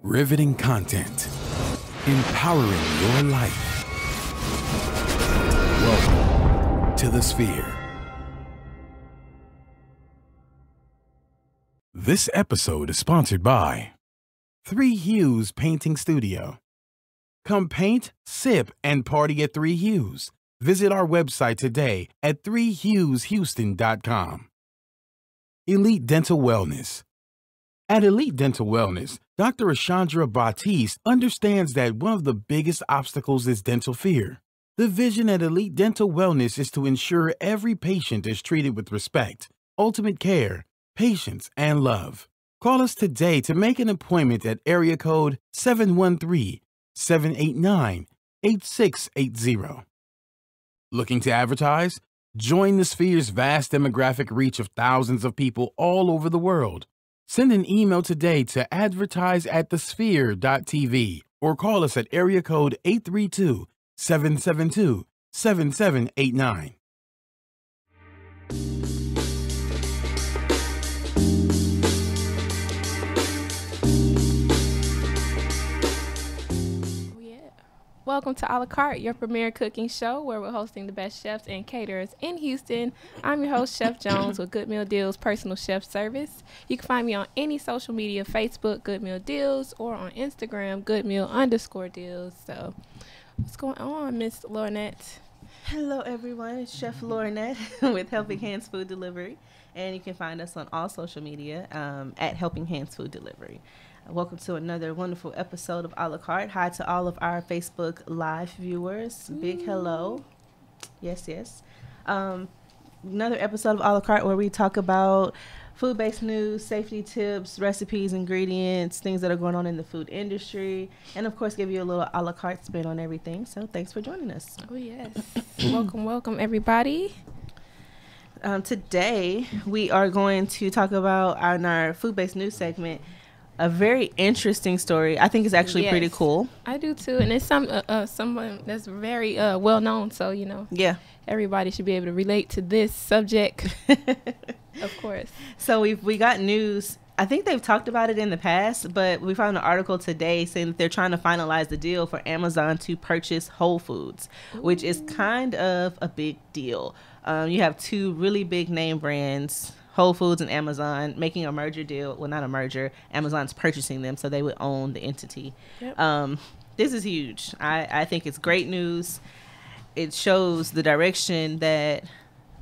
Riveting content, empowering your life. Welcome to the Sphere. This episode is sponsored by 3 Hues Painting Studio. Come paint, sip, and party at 3 Hues. Visit our website today at 3hueshouston.com. Elite Dental Wellness. At Elite Dental Wellness, Dr. Ashandra Batiste understands that one of the biggest obstacles is dental fear. The vision at Elite Dental Wellness is to ensure every patient is treated with respect, ultimate care, patience, and love. Call us today to make an appointment at area code 713-789-8680. Looking to advertise? Join the Sphere's vast demographic reach of thousands of people all over the world. Send an email today to advertise@thesphere.tv or call us at area code 832-772-7789. Welcome to A La Carte, your premier cooking show where we're hosting the best chefs and caterers in Houston. I'm your host, Chef Jones, with Good Meal Deals Personal Chef Service. You can find me on any social media, Facebook, Good Meal Deals, or on Instagram, goodmeal_deals. So what's going on, Miss Lornette? Hello, everyone. It's Chef Lornette with Helping Hands Food Delivery. And you can find us on all social media at Helping Hands Food Delivery. Welcome to another wonderful episode of A La Carte. Hi to all of our Facebook Live viewers. Big hello. Yes, yes. Another episode of A La Carte where we talk about food-based news, safety tips, recipes, ingredients, things that are going on in the food industry, and of course give you a little A La Carte spin on everything. So thanks for joining us. Oh, yes. welcome, everybody. Today we are going to talk about in our food-based news segment a very interesting story. I think it's actually pretty cool. I do too, and it's someone that's very well known. So yeah, everybody should be able to relate to this subject. Of course. So we got news. I think they've talked about it in the past, but we found an article today saying that they're trying to finalize the deal for Amazon to purchase Whole Foods, which is kind of a big deal. You have 2 really big name brands, Whole Foods and Amazon, making a merger deal. Well, not a merger. Amazon's purchasing them, so they would own the entity. Yep. This is huge. I think it's great news. It shows the direction that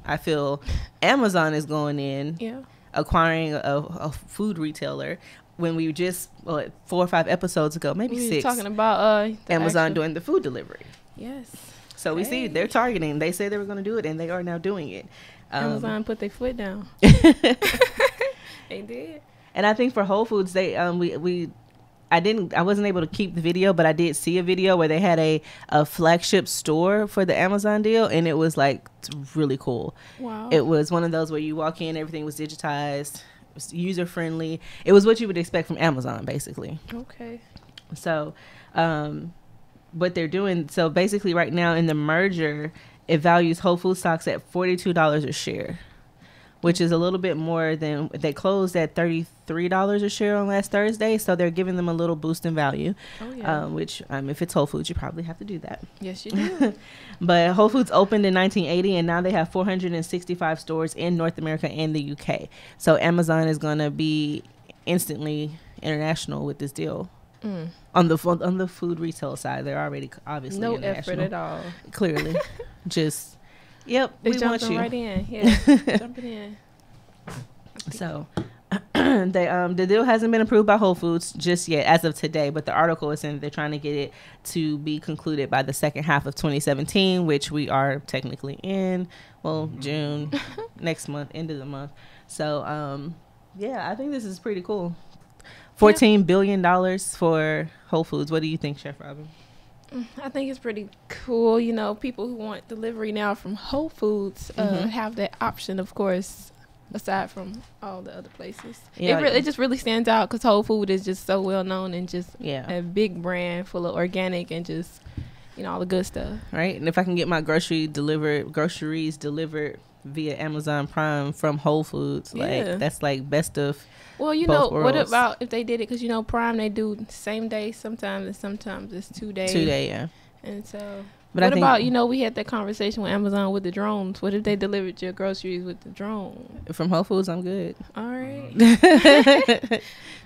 I feel Amazon is going in, acquiring a food retailer. When we just 4 or 5 episodes ago, maybe 6, talking about Amazon doing the food delivery. Yes. So we see they're targeting. They say they were going to do it, and they are now doing it. Amazon put their foot down. They did. And I think for Whole Foods, they I wasn't able to keep the video, but I did see a video where they had a flagship store for the Amazon deal, and it was like really cool. Wow. It was one of those where you walk in, everything was digitized, it was user friendly. It was what you would expect from Amazon, basically. Okay. So, what they're doing, so basically right now in the merger, it values Whole Foods stocks at $42 a share, which is a little bit more than they closed at $33 a share on last Thursday. So they're giving them a little boost in value, which if it's Whole Foods, you probably have to do that. Yes, you do. But Whole Foods opened in 1980, and now they have 465 stores in North America and the UK. So Amazon is going to be instantly international with this deal. On the food retail side, they're already obviously no effort at all. Clearly, just we want you right in. Yeah, jumping in. So, the deal hasn't been approved by Whole Foods just yet as of today, but the article is saying that they're trying to get it to be concluded by the second half of 2017, which we are technically in. Well, June next month, end of the month. So, I think this is pretty cool. $14 billion for Whole Foods. What do you think, Chef Robin? I think it's pretty cool. People who want delivery now from Whole Foods have that option, of course, aside from all the other places. Yeah, it just really stands out because Whole Food is just so well known and just a big brand full of organic and just all the good stuff. Right. And if I can get my groceries delivered via Amazon Prime from Whole Foods. Yeah. Like that's like best of. Well, you both know, what worlds. about if they did it? Because, you know, Prime, they do same day sometimes, and sometimes it's 2 days. 2 day, yeah. And so, But what I think, about, you know, we had that conversation with Amazon with the drones. What if they delivered your groceries with the drone? from Whole Foods, I'm good. All right.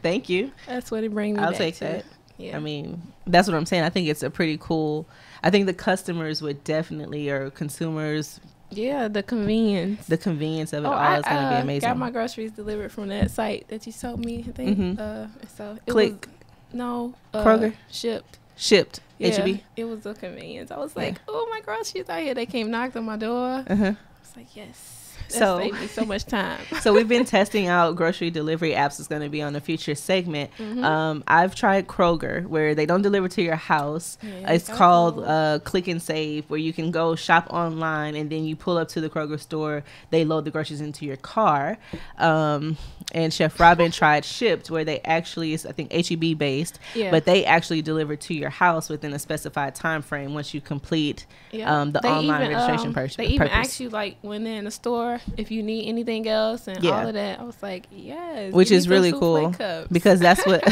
Thank you. That's what it brings me I'll back take to. that. Yeah. I mean, that's what I'm saying. I think it's a pretty cool. I think the customers would definitely, or consumers, Yeah, the convenience. the convenience of it Oh, all is going to be amazing. got my groceries delivered from that site that you told me. I think. Mhm. So it Click. was Kroger? shipped. Shipped. Yeah, HEB. it was a convenience. I was Yeah. like, oh, my groceries out here. They came knocked on my door. Uh-huh. I was like, yes. That So- saved me so much time. So we've been testing out grocery delivery apps. It's going to be on a future segment. Mhm. I've tried Kroger, where they don't deliver to your house. Yeah, It's that's called cool. Click and Save, where you can go shop online and then you pull up to the Kroger store. They load the groceries into your car. And Chef Robin tried Shipped, where they actually is, I think, HEB based, Yeah. but they actually deliver to your house within a specified time frame once you complete Yeah. the They online even, registration They even purpose. ask you, like, when they're in the store, if you need anything else and Yeah. all of that. I was like, yes. Which give me is some really souffle cool, cups. because that's what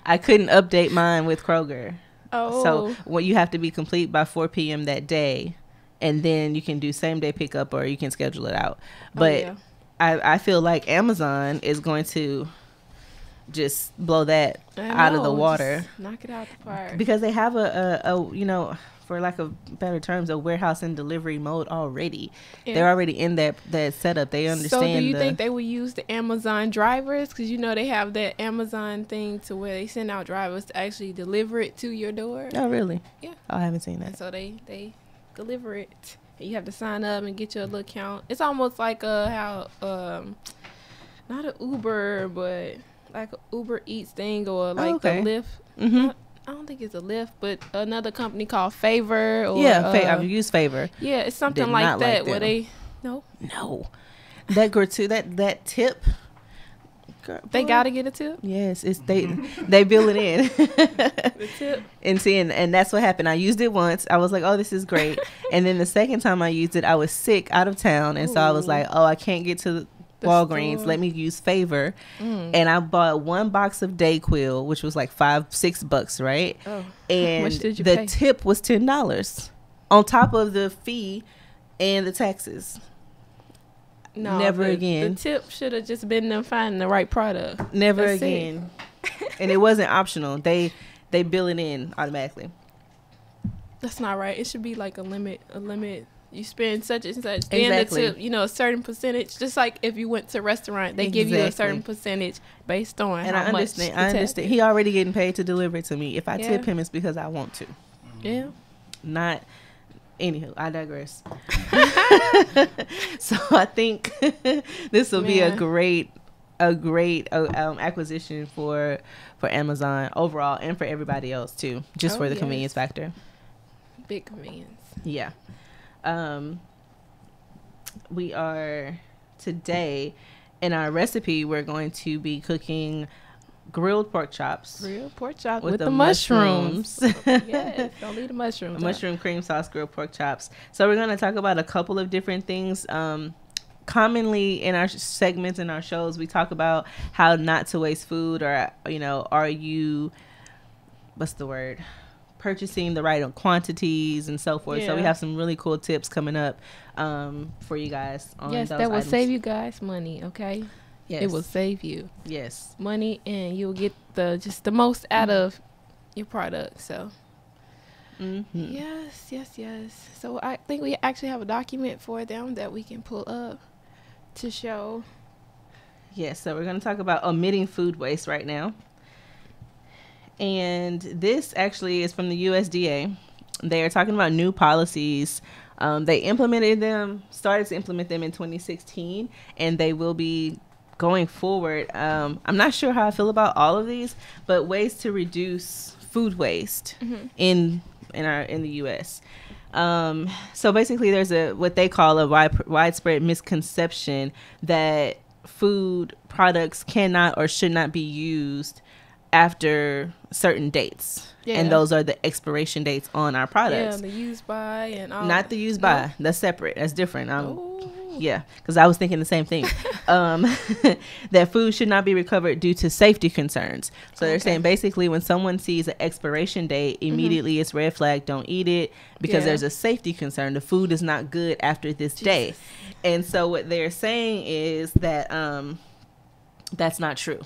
I couldn't update mine with Kroger. Oh. So what you have to be complete by 4 p.m. that day, and then you can do same day pickup or you can schedule it out. But yeah. I feel like Amazon is going to just blow that I out of the know, water, just knock it out the park. because they have a you know, for lack of better terms, a warehouse and delivery mode already. Yeah. They're already in that setup. They understand. So do you think they would use the Amazon drivers? Because, you know, they have that Amazon thing to where they send out drivers to actually deliver it to your door. Oh, really? Yeah. Oh, I haven't seen And that. so they deliver it. And you have to sign up and get your little account. It's almost like how not an Uber, but like a Uber Eats thing, or like okay. the Lyft. Mm-hmm. I don't think it's a Lyft, but another company called Favor. Or, Yeah, I've used Favor. yeah, it's something Did like not like that where them. no, That that tip. Girl, they boy. gotta get a tip. Yes, it's they bill it in. The tip. And that's what happened. I used it once. I was like, oh, this is great. And then the second time I used it, I was sick out of town, and so I was Ooh. like, oh, I can't get to The Walgreens. store. Let me use Favor. Mm. And I bought one box of Dayquil, which was like $5-6, right? Oh, And much did you the pay? tip was $10 on top of the fee and the taxes. no, never the again. The tip should have just been them finding the right product. Never That's it. again. And it wasn't optional. They bill it in automatically. That's not right. It should be like a limit. You spend such and such. Then Exactly. the tip, you know, a certain percentage. Just like if you went to a restaurant, they give you a certain Exactly. percentage based on And how I understand. much I the tab understand. is. He already getting paid to deliver it to me. If I Yeah. tip him, it's because I want to. Yeah. Not. Anywho, I digress. So I think this will be a Man. great acquisition for Amazon overall, and for everybody else too, just Oh, for the yes. convenience factor. Big convenience. Yeah. We are today in our recipe, we're going to be cooking grilled pork chops Real pork chop with the mushrooms. mushrooms. Yes. Don't leave the mushrooms. out. Mushroom cream sauce grilled pork chops. So we're going to talk about a couple of different things. Commonly in our segments in our shows, we talk about how not to waste food, or, you know, are you, what's the word, purchasing the right quantities and so forth. So we Yeah. have some really cool tips coming up for you guys on Yes, those that will items. save you guys money. Okay. Yes. It will save you Yes. money, and you'll get the most out of your product. So Mhm. yes. So I think we actually have a document for them that we can pull up to show. Yes, so we're going to talk about omitting food waste right now. And this actually is from the USDA. They are talking about new policies. They started to implement them in 2016, and they will be going forward. I'm not sure how I feel about all of these, but ways to reduce food waste in the US. So basically there's what they call a widespread misconception that food products cannot or should not be used after certain dates. Yeah. And those are the expiration dates on our Yeah, products. the use by and all. Not the use by. That's separate. That's different. Oh. Yeah, because I was thinking the same thing. That food should not be recovered due to safety concerns. So they're saying basically when someone sees an expiration date, immediately it's red flag, don't eat it, because there's a safety concern. The food is not good after this day. And so what they're saying is that that's not true.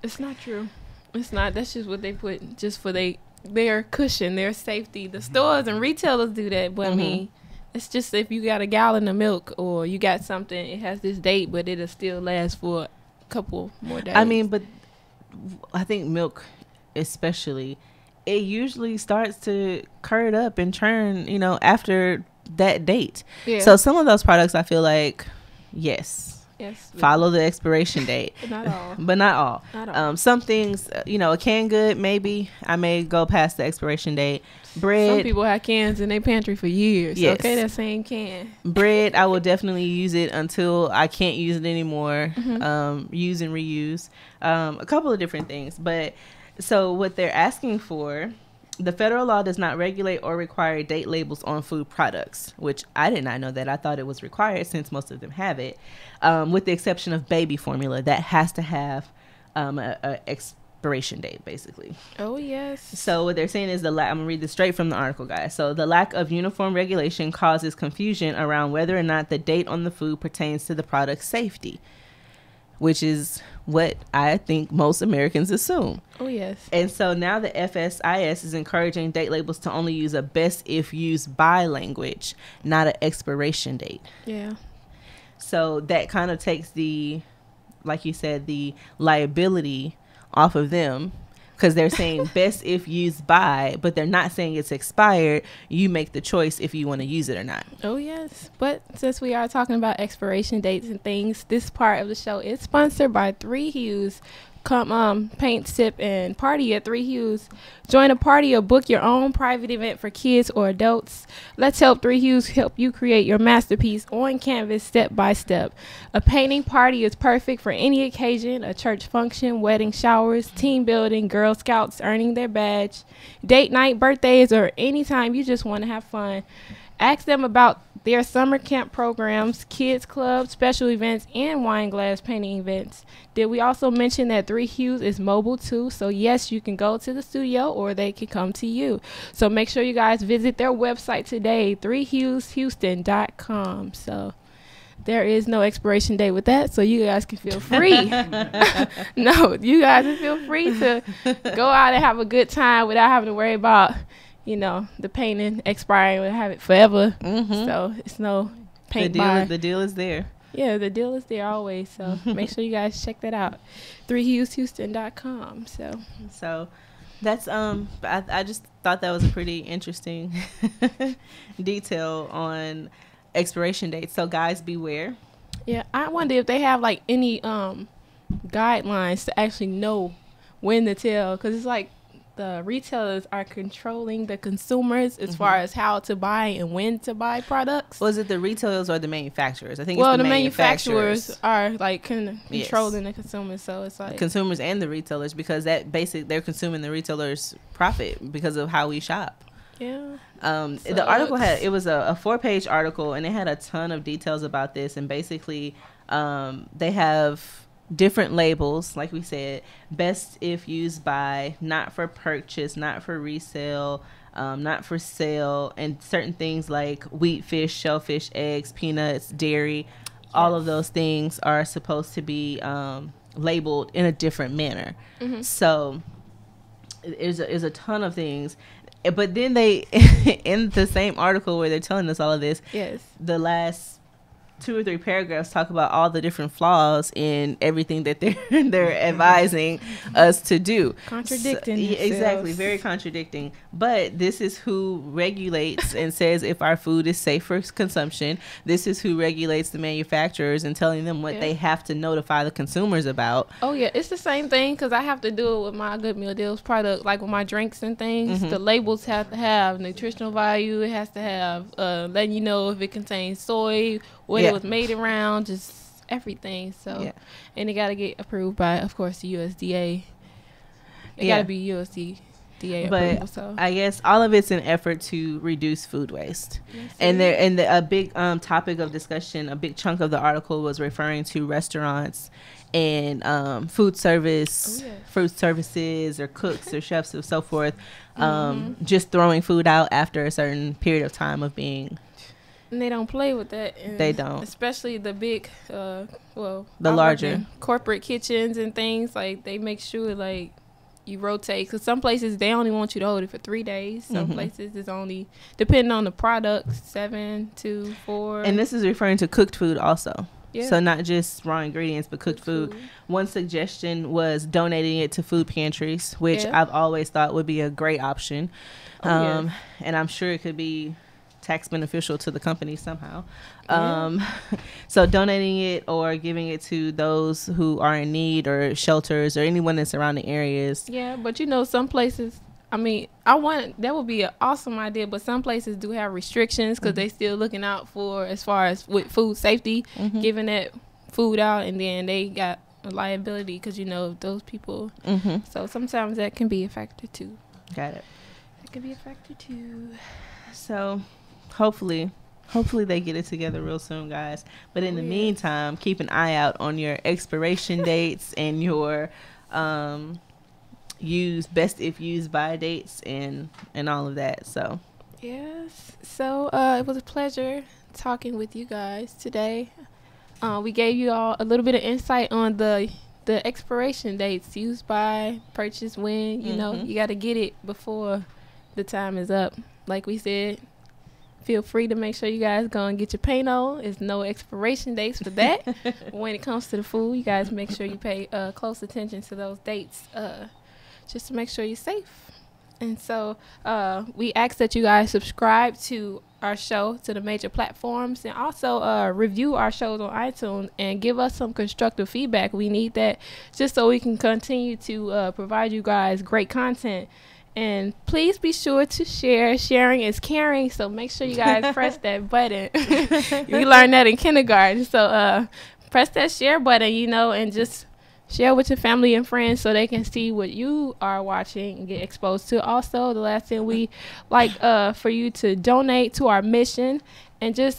It's not true. It's not. That's just what they put just for their cushion, their safety. The stores and retailers do that, but I mean, it's just if you got a gallon of milk or you got something, it has this date, but it'll still last for a couple more days. I mean, but I think milk especially, it usually starts to curd up and churn, you know, after that date. Yeah. So some of those products I feel like, yes, follow the expiration date. But not all. But not all. Not all. Some things, you know, a canned good, maybe I may go past the expiration date. Bread. Some people have cans in their pantry for years. Yes. Okay, that same can. Bread, I will definitely use it until I can't use it anymore. Use and reuse. A couple of different things. But so what they're asking for, the federal law does not regulate or require date labels on food products, which I did not know that. I thought it was required since most of them have it, with the exception of baby formula that has to have a expiration date, basically. Oh, yes. So what they're saying is I'm going to read this straight from the article, guys. So the lack of uniform regulation causes confusion around whether or not the date on the food pertains to the product's safety, which is what I think most Americans assume. Oh, yes. And so now the FSIS is encouraging date labels to only use a best if used by language, not an expiration date. Yeah. So that kind of takes the, like you said, the liability off of them, because they're saying best if used by, but they're not saying it's expired. You make the choice if you want to use it or not. Oh, yes. But since we are talking about expiration dates and things, this part of the show is sponsored by 3 Hues. Come paint, sip, and party at 3 Hues. Join a party or book your own private event for kids or adults. Let's help 3 Hues help you create your masterpiece on canvas step by step. A painting party is perfect for any occasion: a church function, wedding, showers, team building, Girl Scouts earning their badge, date night, birthdays, or anytime you just want to have fun. Ask them about their summer camp programs, kids clubs, special events, and wine glass painting events. Did we also mention that 3 Hues is mobile too? So yes, you can go to the studio or they can come to you. So make sure you guys visit their website today, 3HuesHouston.com. So there is no expiration date with that, so you guys can feel free. No, you guys can feel free to go out and have a good time without having to worry about, you know, the painting expiring. We'll have it forever. So it's no paint by. The deal is there. Yeah, the deal is there always. So make sure you guys check that out. 3HuesHouston.com. So that's I just thought that was a pretty interesting detail on expiration dates. So guys, beware. Yeah, I wonder if they have like any guidelines to actually know when to tell, because it's like the retailers are controlling the consumers as far as how to buy and when to buy products. Was it the retailers or the manufacturers? I think it's the manufacturers are like controlling the consumers. So it's like consumers and the retailers, because they're consuming the retailers' profit because of how we shop. Yeah. The article it was a 4-page article, and it had a ton of details about this. And basically, they have different labels, like we said: best if used by, not for purchase, not for resale, not for sale, and certain things like wheat, fish, shellfish, eggs, peanuts, dairy. All of those things are supposed to be labeled in a different manner. So there's a ton of things. But then they, in the same article where they're telling us all of this, the last 2 or 3 paragraphs talk about all the different flaws in everything that they're advising us to do. Contradicting. So, exactly, very contradicting. But this is who regulates and says if our food is safe for consumption. This is who regulates the manufacturers and telling them what they have to notify the consumers about. Oh yeah, it's the same thing, because I have to do it with my Good Meal Deals product, like with my drinks and things. The labels have to have nutritional value. It has to have letting you know if it contains soy, what it was made around, just everything. So and it got to get approved by, of course, the USDA. It got to be USD. FDA but approval. So I guess all of it's an effort to reduce food waste. yes, And a big topic of discussion, a big chunk of the article was referring to restaurants and food service, food services or cooks or chefs and so forth, just throwing food out after a certain period of time of being. And they don't play with that. And they don't. Especially the big, the larger corporate kitchens and things. Like, they make sure, like, you rotate. Because some places, they only want you to hold it for 3 days. Some places, it's only, depending on the product, 7 to 4. And this is referring to cooked food also. Yeah. So not just raw ingredients, but cooked food. One suggestion was donating it to food pantries, which I've always thought would be a great option. And I'm sure it could be tax beneficial to the company somehow. So donating it or giving it to those who are in need or shelters or anyone in surrounding areas. Yeah, but you know, some places, I mean, that would be an awesome idea, but some places do have restrictions because they still looking out for, as far as with food safety, giving that food out, and then they got a liability because, you know, those people. So sometimes that can be a factor too. Got it. It can be a factor too. So hopefully they get it together real soon, guys. But in the meantime, keep an eye out on your expiration dates and your best if used by dates and all of that. So yes, so it was a pleasure talking with you guys today. We gave you all a little bit of insight on the expiration dates, used by, purchase when. You know, you got to get it before the time is up. Like we said, feel free to make sure you guys go and get your paint on. There's no expiration dates for that. When it comes to the food, you guys make sure you pay close attention to those dates, just to make sure you're safe. And so we ask that you guys subscribe to our show, to the major platforms, and also review our shows on iTunes and give us some constructive feedback. We need that just so we can continue to provide you guys great content. And please be sure to share. Sharing is caring, so make sure you guys press that button. You learned that in kindergarten. So press that share button, you know, and just share with your family and friends so they can see what you are watching and get exposed to. Also, the last thing we like for you to donate to our mission and just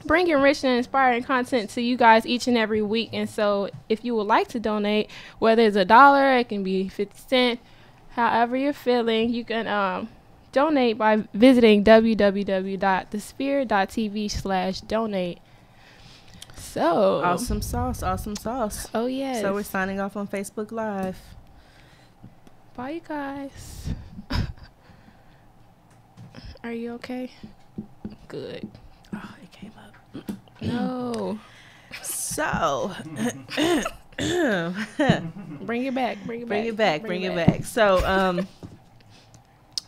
bring enriching and inspiring content to you guys each and every week. And so if you would like to donate, whether it's $1, it can be 50 cents, however you're feeling, you can donate by visiting www.thesphere.tv/donate. So awesome sauce. Oh yes. So we're signing off on Facebook Live. Bye, you guys. Are you okay? Good. Oh, it came up. No. So Bring it back. So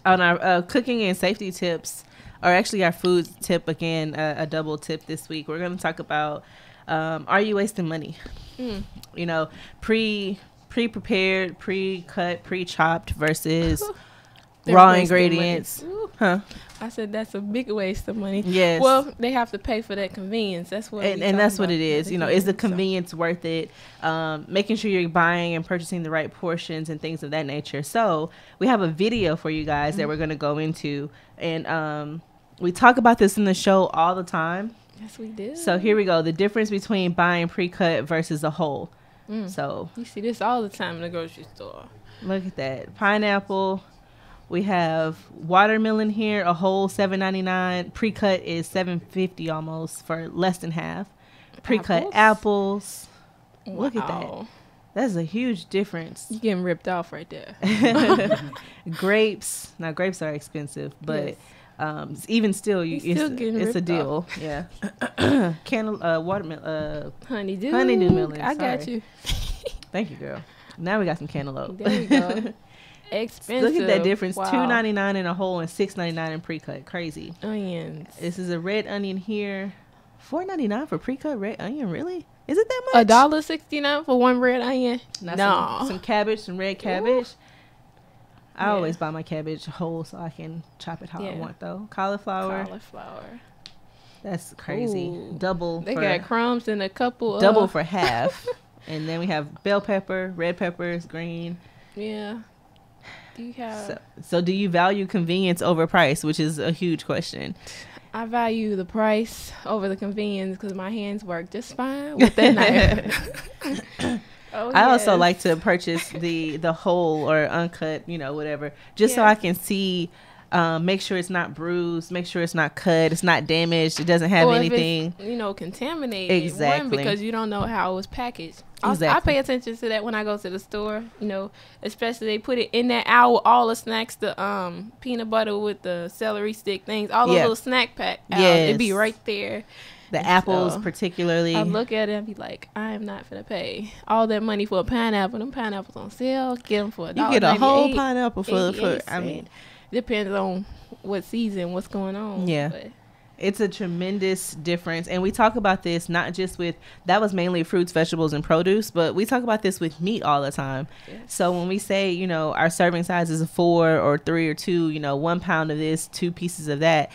on our cooking and safety tips, or actually our food tip again, a double tip this week, we're going to talk about are you wasting money? You know, pre-prepared, pre-cut, pre-chopped versus raw ingredients. Huh? I said that's a big waste of money. Yes. Well, they have to pay for that convenience. That's what. And that's what it is. You know, is the convenience worth it? Making sure you're buying and purchasing the right portions and things of that nature. So we have a video for you guys that we're going to go into, and we talk about this in the show all the time. Yes, we do. So here we go. The difference between buying pre-cut versus a whole. So you see this all the time in the grocery store. Look at that. Pineapple. We have watermelon here, a whole $7.99. Pre-cut is $7.50 almost, for less than half. Pre-cut apples. Wow. Look at that. That's a huge difference. You're getting ripped off right there. Grapes. Now, grapes are expensive, but even still, it's a deal. Off. Yeah. Watermelon. Honeydew melon. I got you. Thank you, girl. Now we got some cantaloupe. There we go. Expensive. Look at that difference. Wow. $2.99 in a whole and $6.99 in pre-cut. Crazy. Onions. This is a red onion here. $4.99 for pre-cut red onion. Really? Is it that much? $1.69 for one red onion? No. Some cabbage, some red cabbage. Ooh. I always buy my cabbage whole so I can chop it how I want, though. Cauliflower. That's crazy. Ooh. Double. They got crumbs and a couple. Double for half. And then we have bell pepper, red peppers, green. Yeah. Do you have? So do you value convenience over price, which is a huge question? I value the price over the convenience because my hands work just fine with that knife. I also like to purchase the whole or uncut, whatever, just so I can see, make sure it's not bruised, make sure it's not cut, it's not damaged, it doesn't have anything, contaminated. Exactly. One, because you don't know how it was packaged. Exactly. I pay attention to that when I go to the store, especially they put it in that aisle with all the snacks, the peanut butter with the celery stick things, all those little snack pack aisles, it'd be right there. The apples, particularly. I look at it and be like, I am not finna pay all that money for a pineapple. Them pineapples on sale. Get them for $1.98. You get a whole pineapple for I mean, depends on what season, what's going on. Yeah. But it's a tremendous difference. And we talk about this not just with, that was mainly fruits, vegetables, and produce, but we talk about this with meat all the time. Yes. So when we say, our serving size is a 4 or 3 or 2, 1 pound of this, 2 pieces of that,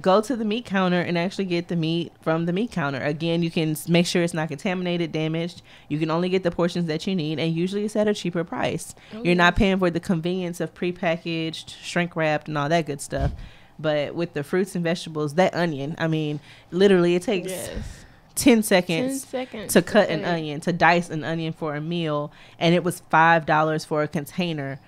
go to the meat counter and actually get the meat from the meat counter. Again, you can make sure it's not contaminated, damaged. You can only get the portions that you need, and usually it's at a cheaper price. You're not paying for the convenience of prepackaged, shrink wrapped, and all that good stuff. But with the fruits and vegetables, that onion, I mean, literally it takes 10 seconds to cut an onion, to dice an onion for a meal. And it was $5 for a container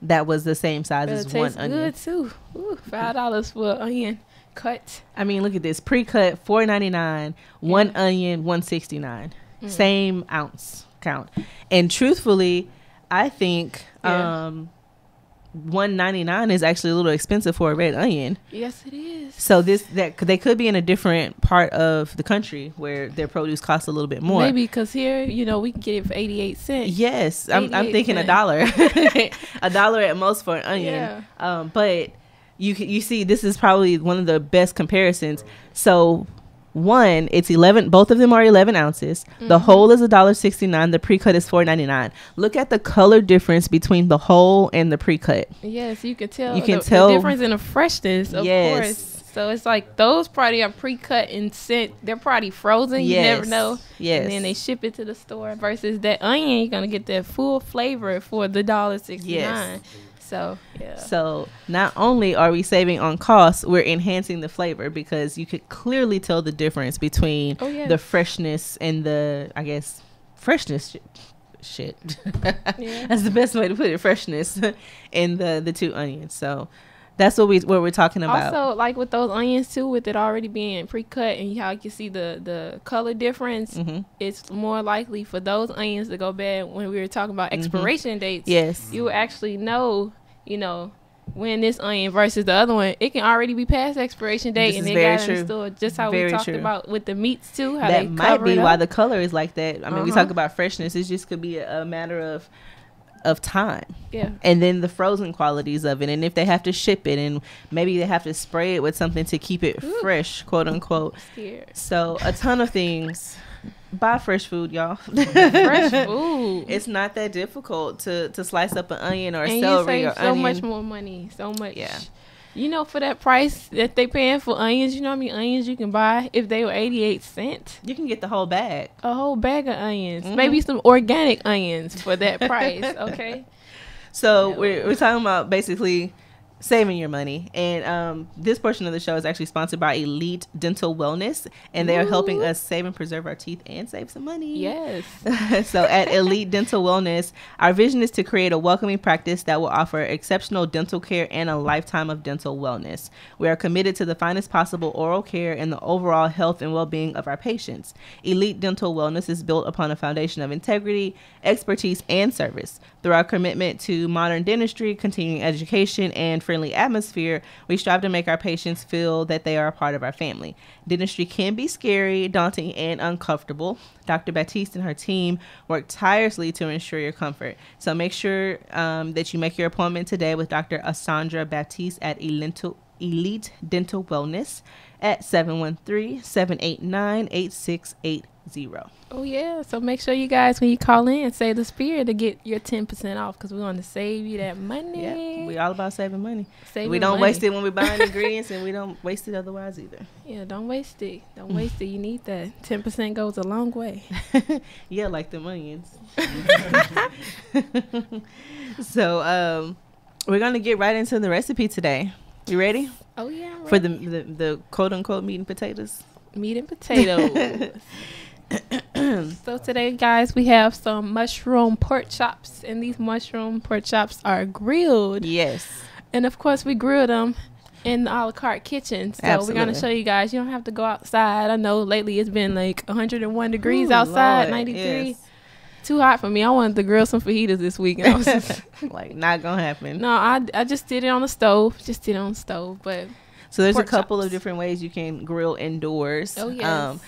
that was the same size as one onion. It tastes good, too. Ooh, $5 for an onion cut. I mean, look at this. Pre-cut, $4.99. One onion, $1.69. Same ounce count. And truthfully, I think... $1.99 is actually a little expensive for a red onion. Yes, it is. So that they could be in a different part of the country where their produce costs a little bit more. Maybe because here, we can get it for 88 cents. Yes, I'm thinking $1, $1 at most for an onion. Yeah. But you see, this is probably one of the best comparisons. So. One, it's 11. Both of them are 11 ounces. The whole is $1.69. The pre-cut is $4.99. Look at the color difference between the whole and the pre-cut. Yes, you can tell. You can tell the difference in the freshness. Of course. So it's like those probably are pre-cut and sent. They're probably frozen. You never know. Yes. And then they ship it to the store. Versus that onion, you're gonna get that full flavor for the $1.69. Yes. So, yeah. So, not only are we saving on costs, we're enhancing the flavor because you could clearly tell the difference between the freshness and the, I guess, freshness shit. That's the best way to put it, freshness in the 2 onions. So, that's what we're talking about. Also, like with those onions too, with it already being pre-cut and how you can see the color difference, it's more likely for those onions to go bad. When we were talking about expiration dates, you actually know, when this onion versus the other one, it can already be past expiration date, and they got it in the store. Just how we talked about with the meats too. How that they might be why the color is like that. I mean, we talk about freshness. It just could be a matter of time, and then the frozen qualities of it, and if they have to ship it, and maybe they have to spray it with something to keep it fresh, quote unquote. So a ton of things. Buy fresh food, y'all. Fresh food. It's not that difficult to slice up an onion or a celery or onion. So much more money, so much. For that price that they paying for onions, you know how many onions you can buy if they were 88 cents? You can get the whole bag. A whole bag of onions. Maybe some organic onions for that price, okay? So we're talking about basically saving your money. And this portion of the show is actually sponsored by Elite Dental Wellness, and they are helping us save and preserve our teeth and save some money. Yes. So at Elite Dental Wellness, our vision is to create a welcoming practice that will offer exceptional dental care and a lifetime of dental wellness. We are committed to the finest possible oral care and the overall health and well-being of our patients. Elite Dental Wellness is built upon a foundation of integrity, expertise, and service. Through our commitment to modern dentistry, continuing education, and friendly atmosphere, we strive to make our patients feel that they are a part of our family. Dentistry can be scary, daunting, and uncomfortable. Dr. Baptiste and her team work tirelessly to ensure your comfort. So make sure that you make your appointment today with Dr. Asandra Baptiste at Elite Dental Wellness at 713-789-8688. 0. Oh yeah, so make sure you guys, when you call in, say the spirit to get your 10% off, because we want to save you that money. Yeah, we all about saving money. Saving We don't money. waste it when we're buying ingredients, and we don't waste it otherwise either. Yeah, don't waste it. Don't waste it. You need that. 10% goes a long way. Yeah, like the onions. So we're gonna get right into the recipe today. You ready? Oh yeah, I'm For ready. the quote unquote meat and potatoes? Meat and potatoes. So today, guys, we have some mushroom pork chops, and these mushroom pork chops are grilled. Yes. And of course, we grill them in the a la carte kitchen. So we're going to Absolutely. show you guys. You don't have to go outside. I know lately it's been like 101 degrees Ooh, outside, Lord, 93. yes. Too hot for me. I wanted to grill some fajitas this week. And I was just, Like, not gonna happen. no, I just did it on the stove. But So there's a pork couple chops. of different ways you can grill indoors. Oh, yes.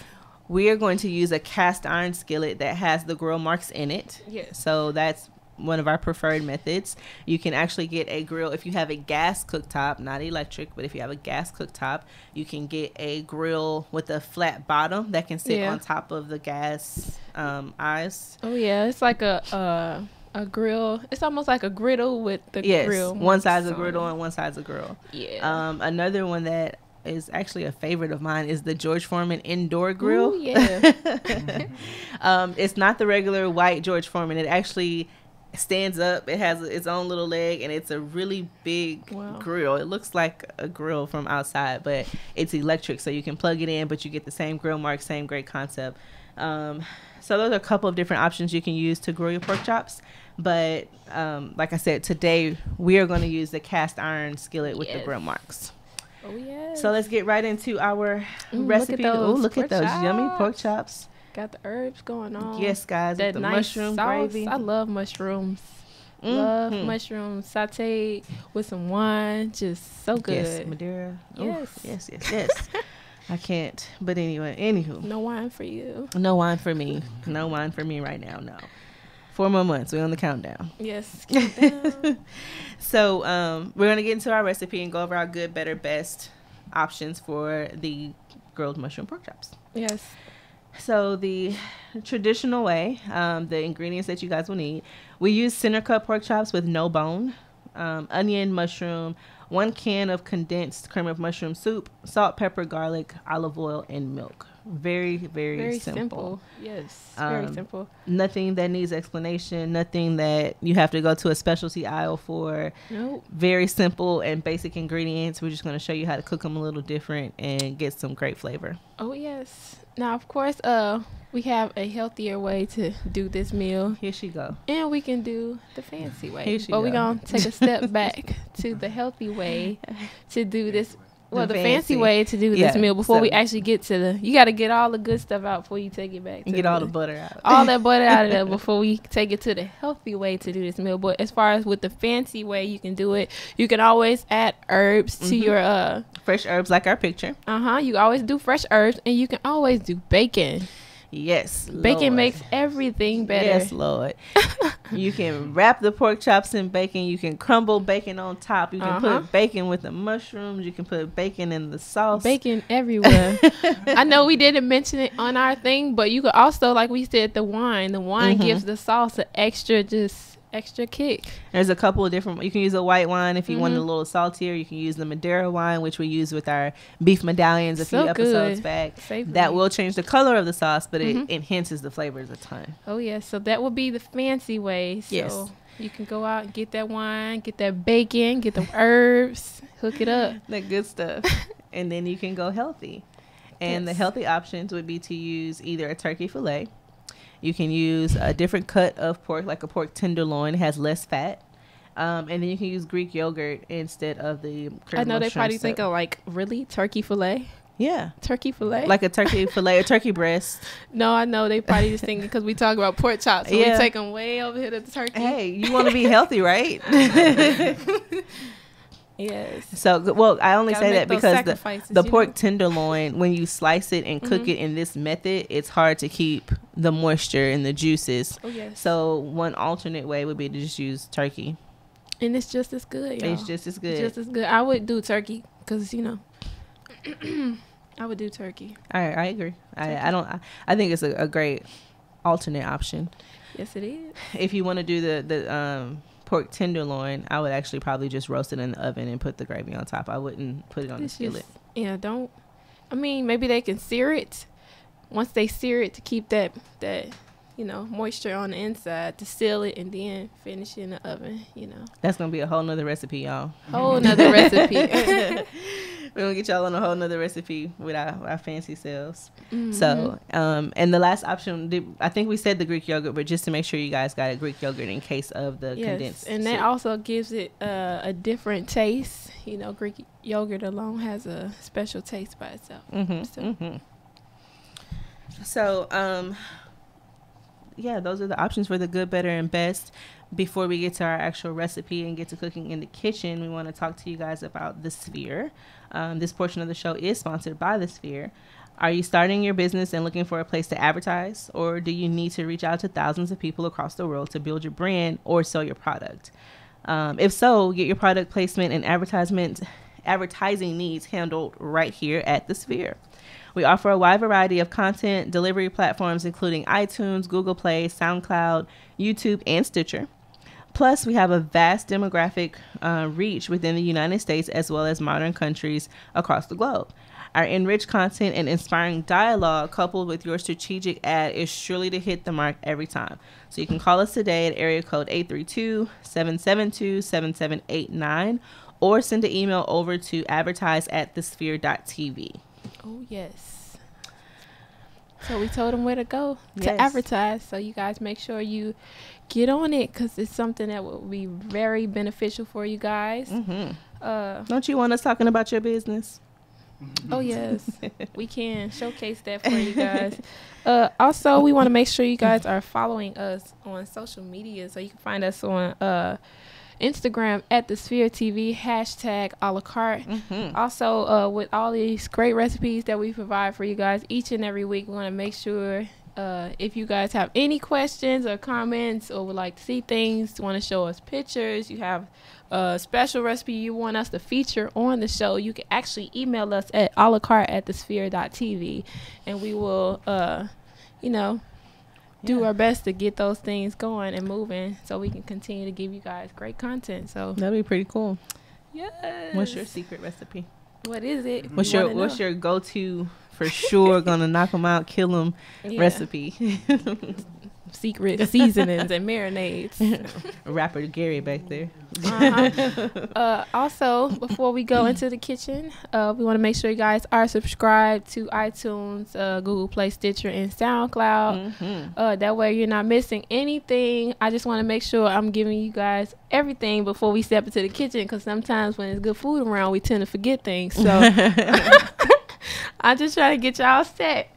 We are going to use a cast iron skillet that has the grill marks in it. Yes. So that's one of our preferred methods. You can actually get a grill if you have a gas cooktop, not electric, but if you have a gas cooktop, you can get a grill with a flat bottom that can sit Yeah. on top of the gas eyes. Oh yeah, it's like a grill. It's almost like a griddle with the Yes, grill. one side's a marks on griddle it. and one side's a grill. Yeah. Another one that is actually a favorite of mine is the George Foreman indoor grill. Ooh, yeah. It's not the regular white George Foreman. It actually stands up. It has its own little leg, and it's a really big Wow. grill. It looks like a grill from outside, but it's electric, so you can plug it in, but you get the same grill mark, same great concept. So those are a couple of different options you can use to grill your pork chops. But like I said, today we are going to use the cast iron skillet with the Yes. grill marks. Oh yeah. So let's get right into our Ooh, recipe. look at those Look at pork those yummy pork chops. chops. Got the herbs going on. Yes, guys, That with the nice mushroom sauce. gravy. I love mushrooms. Love Mhm. mushrooms sauteed with some wine. Just so good. Yes, Madeira. Yes. Yes, yes, yes. I can't. But anyway, anywho, No wine for you. no wine for me. No wine for me right now. No. 4 more months. We're on the countdown. Yes. Keep it down. So we're gonna get into our recipe and go over our good, better, best options for the grilled mushroom pork chops. Yes. So the traditional way, the ingredients that you guys will need, we use center cut pork chops with no bone, onion, mushroom, 1 can of condensed cream of mushroom soup, salt, pepper, garlic, olive oil, and milk. Very, very, Very simple. simple. Yes. Very Um, simple. Nothing that needs explanation, nothing that you have to go to a specialty aisle for. Nope. Very simple and basic ingredients. We're just going to show you how to cook them a little different and get some great flavor. Oh yes. Now of course, we have a healthier way to do this meal, Here she go. and we can do the fancy way. Here she But we're go. gonna take a step back to the healthy way to do this. Well, the fancy fancy. way to do this Yeah, meal before we so- actually get to the. You got to get all the good stuff out before you take it back. To Get all the butter out. all that butter out of there before we take it to the healthy way to do this meal. But as far as with the fancy way you can do it, you can always add herbs to your Fresh herbs like our picture. you always do fresh herbs, and you can always do bacon. Yes. Bacon Lord. makes everything better. Yes, Lord. You can wrap the pork chops in bacon. You can crumble bacon on top. You can put bacon with the mushrooms. You can put bacon in the sauce. Bacon everywhere. I know we didn't mention it on our thing, but you could also, like we said, the wine. The wine gives the sauce an extra kick. There's a couple of different. You can use a white wine if you want it a little saltier. You can use the Madeira wine, which we use with our beef medallions a So few episodes good. back. Savory. That will change the color of the sauce, but it enhances the flavors a ton. Oh yeah, so that would be the fancy way. So Yes. you can go out and get that wine, get that bacon, get the herbs, hook it up. That good stuff. And then you can go healthy. And the Yes. healthy options would be to use either a turkey fillet. You can use a different cut of pork, like a pork tenderloin. It has less fat. And then you can use Greek yogurt instead of the cream I know they mushroom probably soup. think of like, really? Turkey fillet? Yeah. Turkey fillet? Like a turkey fillet, a turkey breast. No, I know they probably just thinking because we talk about pork chops. So Yeah. we take them way over here to the turkey. Hey, you want to be healthy, right? Yes. So, well, I only Gotta say make that those because sacrifices, the you pork know? tenderloin, when you slice it and cook it in this method, it's hard to keep the moisture and the juices. Oh, yes. So one alternate way would be to just use turkey. And it's just as good, y'all. It's just as good. Just as good. I would do turkey because, I would do turkey. I agree. I think it's a great alternate option. Yes, it is. If you want to do the pork tenderloin, I would actually probably just roast it in the oven and put the gravy on top. I wouldn't put it on the skillet. Maybe they can sear it. Once they sear it, to keep that moisture on the inside, to seal it and then finish it in the oven. That's gonna be a whole nother recipe, y'all. Whole nother recipe. We're gonna get y'all on a whole nother recipe with our fancy selves. So and the last option, I think we said the Greek yogurt, but just to make sure you guys got a Greek yogurt in case of the condensed and soup. that also gives it a different taste. Greek yogurt alone has a special taste by itself. So those are the options for the good, better, and best. Before we get to our actual recipe and get to cooking in the kitchen, we want to talk to you guys about The Sphere. This portion of the show is sponsored by The Sphere. Are you starting your business and looking for a place to advertise, or do you need to reach out to thousands of people across the world to build your brand or sell your product? If so, get your product placement and advertising needs handled right here at The Sphere. We offer a wide variety of content delivery platforms, including iTunes, Google Play, SoundCloud, YouTube, and Stitcher. Plus, we have a vast demographic reach within the United States as well as modern countries across the globe. Our enriched content and inspiring dialogue coupled with your strategic ad is surely to hit the mark every time. So you can call us today at area code 832-772-7789 or send an email over to advertise@thesphere.tv. Oh, yes. So we told them where to go to advertise. So you guys make sure you get on it, because it's something that will be very beneficial for you guys. Don't you want us talking about your business? Oh, yes. We can showcase that for you guys. Also, we want to make sure you guys are following us on social media. So you can find us on Instagram at The Sphere TV, hashtag a la carte. Also, with all these great recipes that we provide for you guys each and every week, we want to make sure if you guys have any questions or comments or would like to see things, want to show us pictures, you have a special recipe you want us to feature on the show, you can actually email us at alacarte@thesphere.tv, and we will do our best to get those things going and moving so we can continue to give you guys great content. So that'd be pretty cool. Yes. What's your secret recipe? What is it? What's your go-to for sure gonna knock them out, kill them recipe? Secret seasonings and marinades. Rapper Gary back there. Also, before we go into the kitchen, we want to make sure you guys are subscribed to iTunes, Google Play, Stitcher, and SoundCloud. That way you're not missing anything. I just want to make sure I'm giving you guys everything before we step into the kitchen, because sometimes when there's good food around, we tend to forget things. So I just try to get y'all set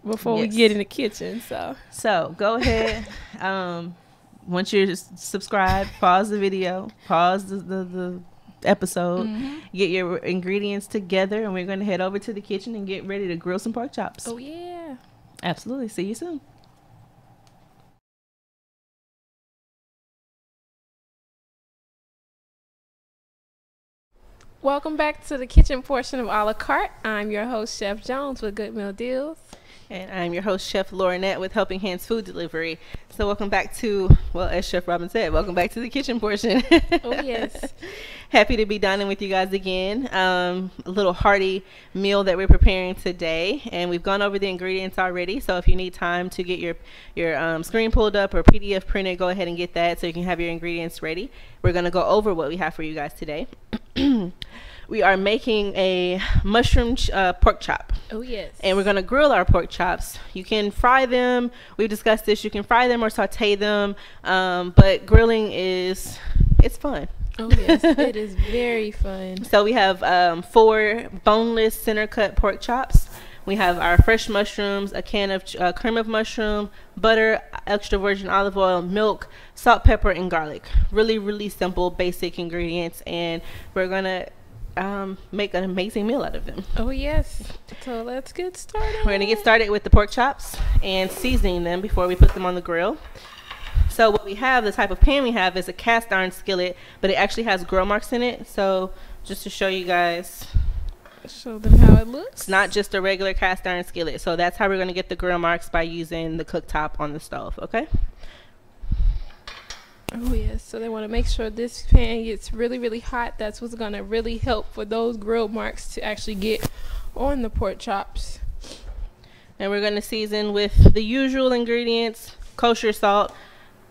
before we get in the kitchen. So go ahead. Once you're subscribed, pause the video, pause the episode, get your ingredients together, and we're going to head over to the kitchen and get ready to grill some pork chops. Oh, yeah. Absolutely. See you soon. Welcome back to the kitchen portion of A La Carte. I'm your host, Chef Jones, with Good Meal Deals. And I'm your host, Chef Laurinette, with Helping Hands Food Delivery. So welcome back to, well, as Chef Robin said, welcome back to the kitchen portion. Oh, yes. Happy to be dining with you guys again. A little hearty meal that we're preparing today. And we've gone over the ingredients already. So if you need time to get your screen pulled up or PDF printed, go ahead and get that so you can have your ingredients ready. We're going to go over what we have for you guys today. We are making a mushroom pork chop. Oh, yes. And we're going to grill our pork chops. You can fry them. We've discussed this. You can fry them or saute them. But grilling it's fun. Oh, yes. It is very fun. So we have 4 boneless center cut pork chops. We have our fresh mushrooms, a can of cream of mushroom, butter, extra virgin olive oil, milk, salt, pepper, and garlic. Really, really simple, basic ingredients. And we're going to make an amazing meal out of them. Oh, yes. So let's get started. We're going to get started with the pork chops and seasoning them before we put them on the grill. So what we have, the type of pan we have, is a cast iron skillet, but it actually has grill marks in it. So just to show you guys Show them how it looks. It's not just a regular cast iron skillet. So that's how we're going to get the grill marks, by using the cooktop on the stove, okay? Oh yes, so they want to make sure this pan gets really, really hot. That's what's going to really help for those grill marks to actually get on the pork chops. And we're going to season with the usual ingredients, kosher salt,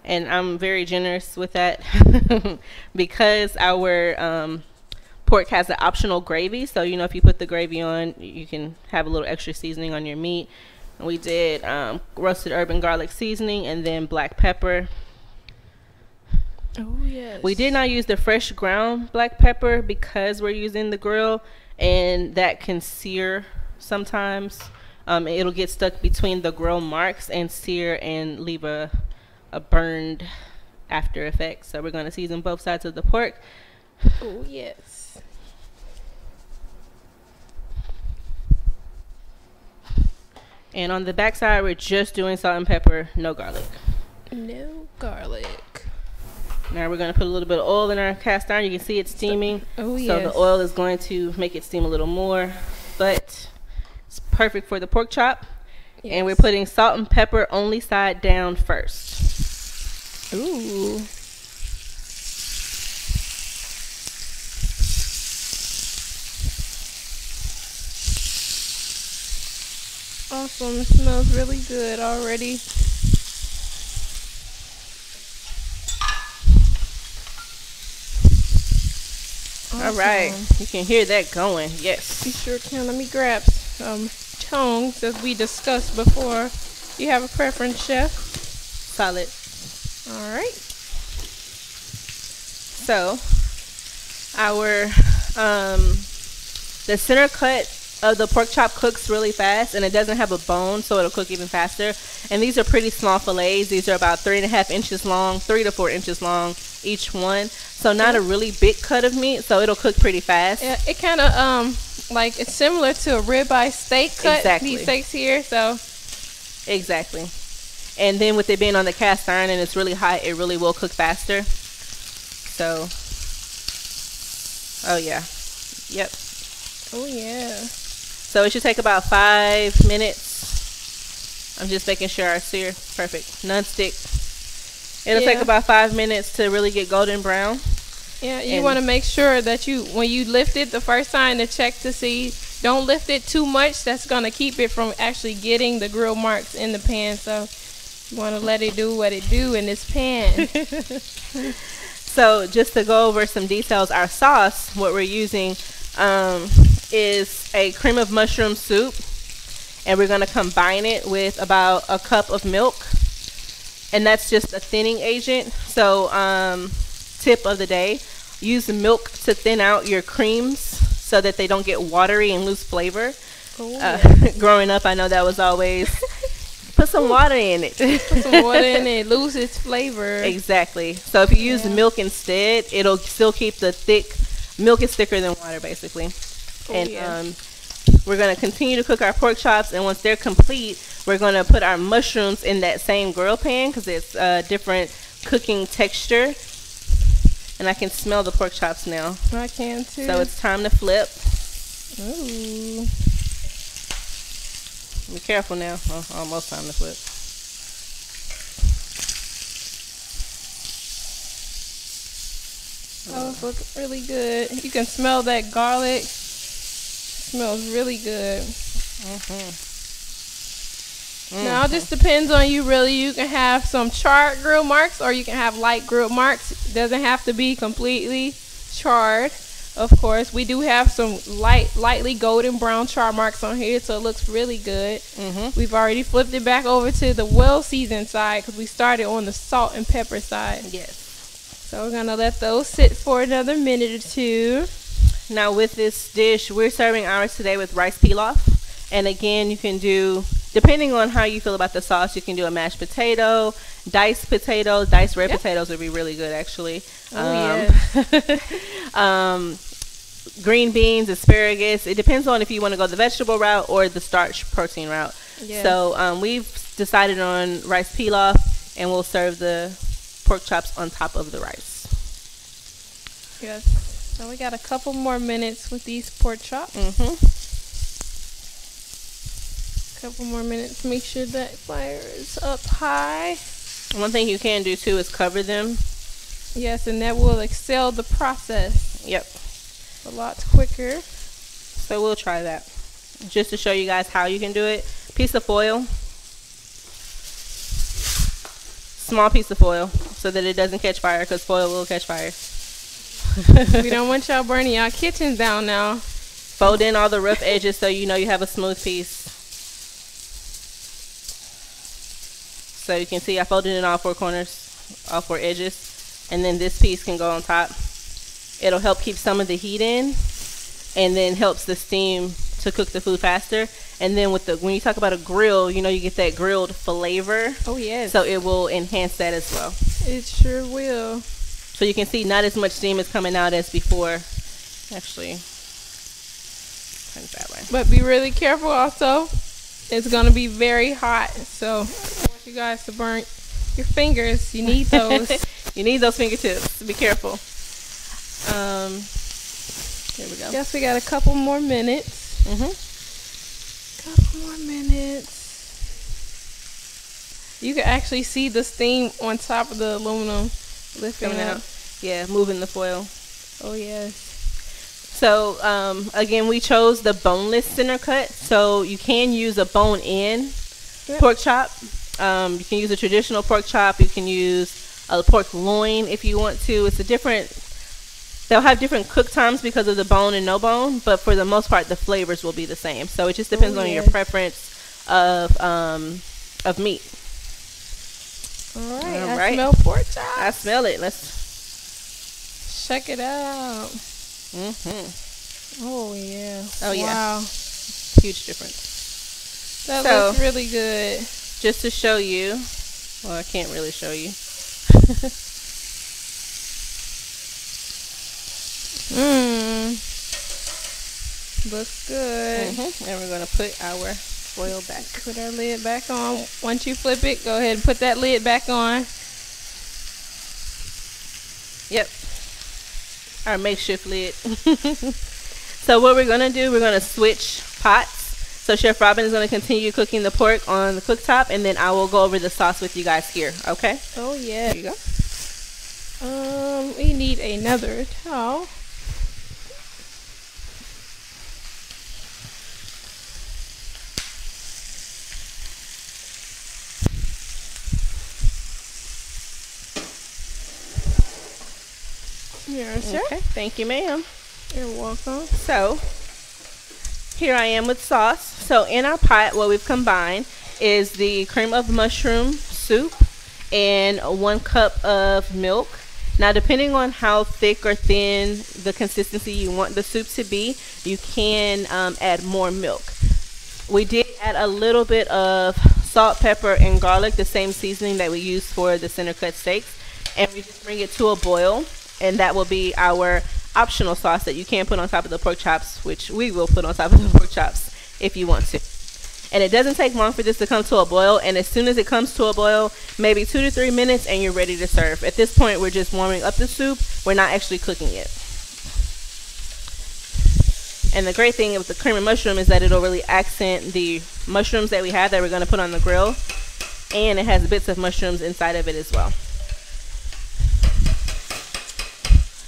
and I'm very generous with that because our pork has an optional gravy. So, you know, if you put the gravy on, you can have a little extra seasoning on your meat. And we did roasted herb and garlic seasoning, and then black pepper. Oh yes. We did not use the fresh ground black pepper because we're using the grill, and that can sear sometimes. It'll get stuck between the grill marks and sear and leave a burned after effect. So we're going to season both sides of the pork. Oh yes. And on the back side, we're just doing salt and pepper, no garlic. No garlic. Now we're going to put a little bit of oil in our cast iron. You can see it's steaming. Oh yes. So the oil is going to make it steam a little more, but it's perfect for the pork chop. Yes. And we're putting salt and pepper only side down first. Ooh. Awesome. It smells really good already. Awesome. All right. You can hear that going. Yes. You sure can. Let me grab some tongs, as we discussed before. You have a preference, Chef? Solid. All right. So, our the center cut of the pork chop cooks really fast, and it doesn't have a bone, so it'll cook even faster. And these are pretty small fillets. These are about 3.5 inches long, 3 to 4 inches long each one. So not a really big cut of meat, so it'll cook pretty fast. Yeah, it kind of like it's similar to a ribeye steak cut. Exactly. These steaks here, so. Exactly. And then with it being on the cast iron and it's really hot, it really will cook faster. So, oh yeah, yep. Oh yeah. So it should take about 5 minutes. I'm just making sure our sear perfect, non-stick. It'll take about 5 minutes to really get golden brown. Yeah, you want to make sure that when you lift it the first time, to check to see, don't lift it too much. That's gonna keep it from actually getting the grill marks in the pan. So you want to let it do what it do in this pan. So just to go over some details, our sauce, what we're using is a cream of mushroom soup, and we're going to combine it with about a cup of milk, and that's just a thinning agent. So tip of the day, use milk to thin out your creams so that they don't get watery and lose flavor. Growing up, I know that was always put some water in it. Put some water in it, lose its flavor. Exactly. So if you use milk instead, it'll still keep the thick. Milk is thicker than water, basically. And we're going to continue to cook our pork chops, and once they're complete, we're going to put our mushrooms in that same grill pan because it's a different cooking texture. And I can smell the pork chops now. I can too. So it's time to flip. Ooh. Be careful now. Oh, almost time to flip. Oh, looks really good. You can smell that garlic. Smells really good. Now it just depends on you, really. You can have some charred grill marks, or you can have light grill marks. It doesn't have to be completely charred. Of course, we do have some lightly golden brown char marks on here, so it looks really good. We've already flipped it back over to the well-seasoned side because we started on the salt and pepper side. Yes. So we're going to let those sit for another minute or two. Now with this dish, we're serving ours today with rice pilaf. And again, you can do, depending on how you feel about the sauce, you can do a mashed potato, diced potatoes. Diced red potatoes would be really good, actually. Green beans, asparagus. It depends on if you want to go the vegetable route or the starch protein route. So we've decided on rice pilaf, and we'll serve the pork chops on top of the rice. Yes. So we got a couple more minutes with these pork chops. Couple more minutes. Make sure that fire is up high. One thing you can do too is cover them. Yes, and that will excel the process. Yep. A lot quicker. So we'll try that. Just to show you guys how you can do it. Piece of foil. Small piece of foil so that it doesn't catch fire, because foil will catch fire. We don't want y'all burning y'all kitchens down now. Fold in all the rough edges so you know you have a smooth piece. So you can see I folded in all 4 corners, all 4 edges, and then this piece can go on top. It'll help keep some of the heat in, and then helps the steam to cook the food faster. And then with when you talk about a grill, you know, you get that grilled flavor. Oh yes. So it will enhance that as well. It sure will. So you can see not as much steam is coming out as before. Actually, turn it that way. But be really careful also. It's gonna be very hot, so I want you guys to burn your fingers. You need those. You need those fingertips. Be careful. Here we go. Guess we got a couple more minutes. Couple more minutes. You can actually see the steam on top of the aluminum lifting out. Yeah, moving the foil. Oh yes. So again, we chose the boneless center cut, so you can use a bone-in pork chop. You can use a traditional pork chop. You can use a pork loin if you want to. It's a different. They'll have different cook times because of the bone and no bone, but for the most part, the flavors will be the same. So it just depends on your preference of meat. All right. I smell pork chops. I smell it. Let's check it out. Oh yeah. Oh yeah. Wow. Huge difference. That looks really good. Just to show you, well, I can't really show you. Looks good. And we're gonna put our foil back. Put our lid back on. Once you flip it, go ahead and put that lid back on. Yep. Our makeshift lid. So what we're gonna do, we're gonna switch pots. So Chef Robin is gonna continue cooking the pork on the cooktop, and then I will go over the sauce with you guys here. Okay? Oh yeah. There you go. We need another towel. Sure. Okay, thank you, ma'am. You're welcome. So here I am with sauce. So in our pot, what we've combined is the cream of mushroom soup and 1 cup of milk. Now, depending on how thick or thin the consistency you want the soup to be, you can add more milk. We did add a little bit of salt, pepper, and garlic, the same seasoning that we use for the center cut steaks, and we just bring it to a boil. And that will be our optional sauce that you can put on top of the pork chops, which we will put on top of the pork chops if you want to. And it doesn't take long for this to come to a boil. And as soon as it comes to a boil, maybe 2 to 3 minutes, and you're ready to serve. At this point, we're just warming up the soup. We're not actually cooking it. And the great thing with the cream and mushroom is that it'll really accent the mushrooms that we have that we're going to put on the grill. And it has bits of mushrooms inside of it as well.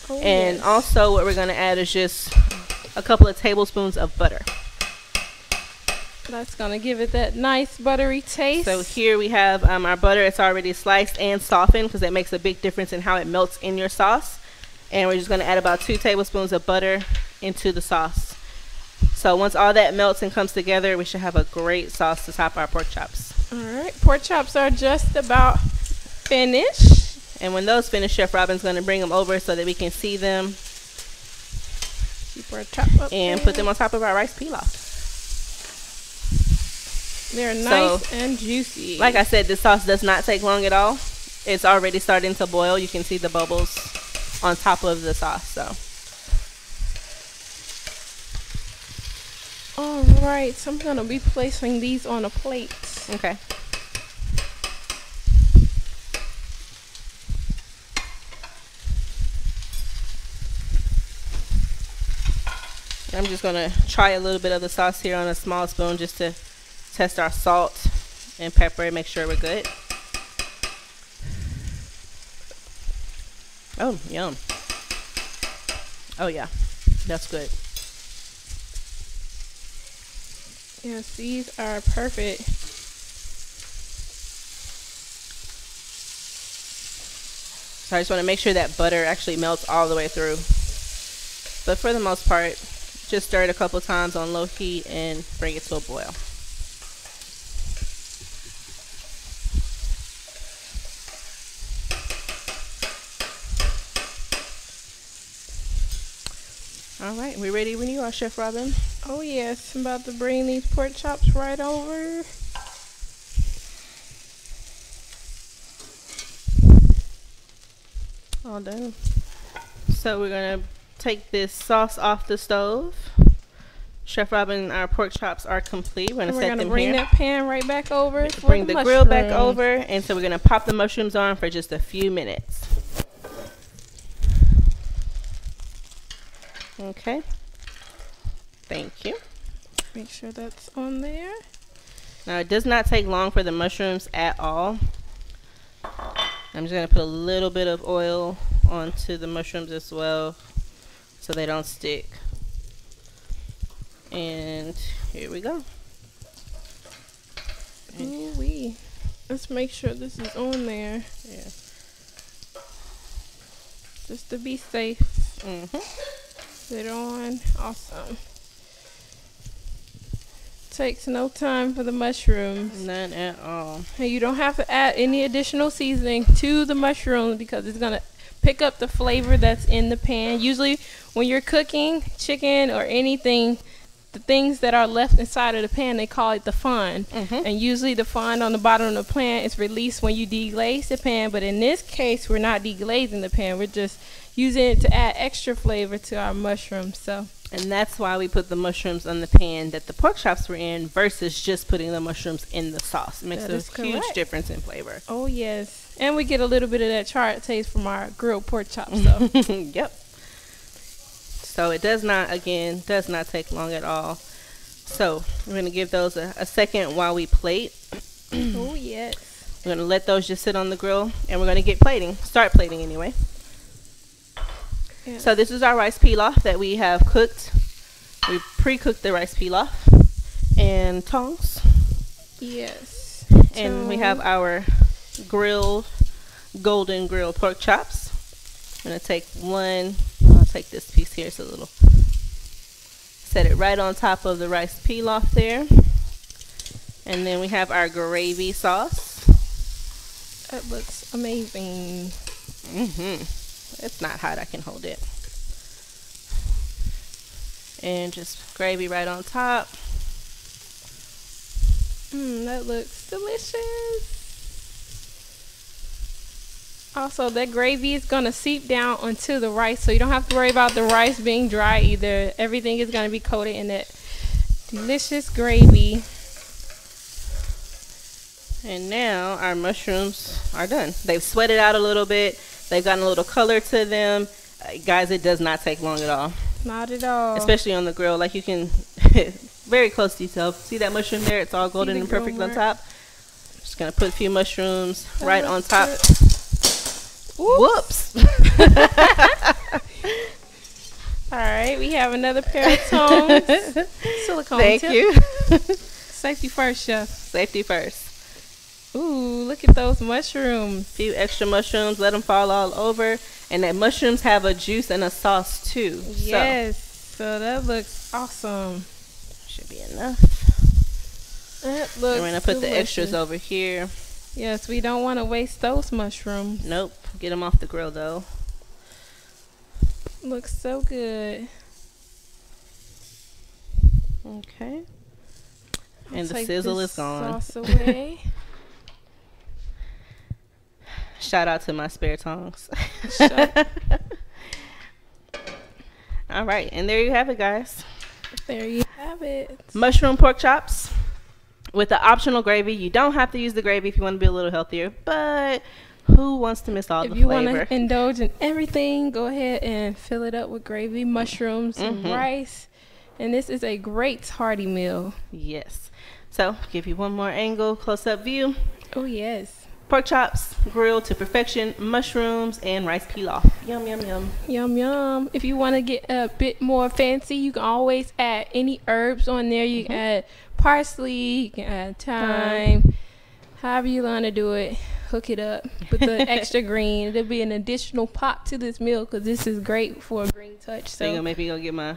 Oh, and also what we're going to add is just a couple of tablespoons of butter. That's going to give it that nice buttery taste. So here we have our butter. It's already sliced and softened because that makes a big difference in how it melts in your sauce. And we're just going to add about 2 tablespoons of butter into the sauce. So once all that melts and comes together, we should have a great sauce to top our pork chops. All right, pork chops are just about finished. And when those finish, Chef Robin's going to bring them over so that we can see them. Keep our chop up and there. Put them on top of our rice pilaf. They're nice and juicy. Like I said, this sauce does not take long at all. It's already starting to boil. You can see the bubbles on top of the sauce. So. All right, so I'm going to be placing these on a plate. Okay. I'm just gonna try a little bit of the sauce here on a small spoon just to test our salt and pepper and make sure we're good. Oh, yum. Oh yeah, that's good. Yes, these are perfect. So I just want to make sure that butter actually melts all the way through. But for the most part, just stir it a couple times on low heat and bring it to a boil. All right, we ready when you are, Chef Robin? Oh yes, I'm about to bring these pork chops right over. All done. So we're gonna take this sauce off the stove. Chef Robin, our pork chops are complete. We're gonna set them bring here. that pan right back over. Bring the grill back over, and so we're gonna pop the mushrooms on for just a few minutes. Okay. Thank you. Make sure that's on there. Now it does not take long for the mushrooms at all. I'm just gonna put a little bit of oil onto the mushrooms as well so they don't stick. And here we go. Ooh-wee. Let's make sure this is on there. Yeah. Just to be safe. Put it on. Awesome. Takes no time for the mushrooms. None at all. And you don't have to add any additional seasoning to the mushrooms because it's gonna pick up the flavor that's in the pan. Usually when you're cooking chicken or anything, the things that are left inside of the pan, they call it the fond. And usually the fond on the bottom of the pan is released when you deglaze the pan. But in this case, we're not deglazing the pan. We're just using it to add extra flavor to our mushrooms. And that's why we put the mushrooms on the pan that the pork chops were in versus just putting the mushrooms in the sauce. It makes a huge difference in flavor. Oh, yes. And we get a little bit of that charred taste from our grilled pork chops, though. Yep. So it does not take long at all. So we're going to give those a second while we plate. Oh, yes. We're going to let those just sit on the grill, and we're going to get plating. Start plating anyway. Yes. So this is our rice pilaf that we have cooked. We pre-cooked the rice pilaf and tongs. Yes. And we have our golden grilled pork chops. I'm going to take one. I'll take this piece here. It's a little. Set it right on top of the rice pilaf there. And then we have our gravy sauce. That looks amazing. It's not hot. I can hold it. And just gravy right on top. That looks delicious. Also, that gravy is going to seep down onto the rice, so you don't have to worry about the rice being dry either. Everything is going to be coated in that delicious gravy. And now our mushrooms are done. They've sweated out a little bit. They've gotten a little color to them. Guys, it does not take long at all. Not at all. Especially on the grill. Like you can, very close detail. See that mushroom there? It's all golden and perfect on top. Just going to put a few mushrooms right on top. Whoops. All right, we have another pair of tongs. Silicone Thank tip. you. Safety first, chef. Safety first. Ooh, look at those mushrooms. A few extra mushrooms, let them fall all over. And that mushrooms have a juice and a sauce too. Yes, so that looks awesome. Should be enough. That looks We're going to put delicious. the extras over here. Yes, we don't want to waste those mushrooms. Nope. Get them off the grill though. Looks so good. Okay. And the sizzle is gone. Sauce away. Shout out to my spare tongs. All right, and there you have it, guys. There you have it. Mushroom pork chops with the optional gravy. You don't have to use the gravy if you want to be a little healthier, but who wants to miss all the flavor? If you want to indulge in everything, go ahead and fill it up with gravy, mushrooms, and rice. And this is a great hearty meal. Yes. So, give you one more angle, close-up view. Oh, yes. Pork chops, grilled to perfection, mushrooms, and rice pilaf. Yum, yum, yum. Yum, yum. If you want to get a bit more fancy, you can always add any herbs on there. You can add parsley, you can add thyme. However you want to do it, hook it up with the extra green. There'll be an additional pop to this meal because this is great for a green touch. So, you gonna maybe go get my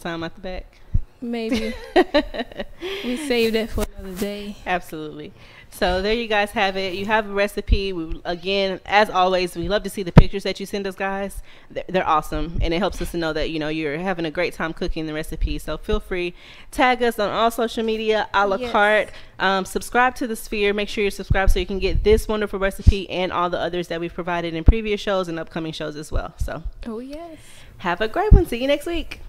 time out the back? Maybe. We saved it for another day. Absolutely. So there you guys have it. You have a recipe. Again, as always, we love to see the pictures that you send us, guys. They're awesome, and it helps us to know that, you know, you're having a great time cooking the recipe. So feel free, tag us on all social media, a la carte. Subscribe to the Sphere. Make sure you're subscribed so you can get this wonderful recipe and all the others that we've provided in previous shows and upcoming shows as well. So oh yes, have a great one. See you next week.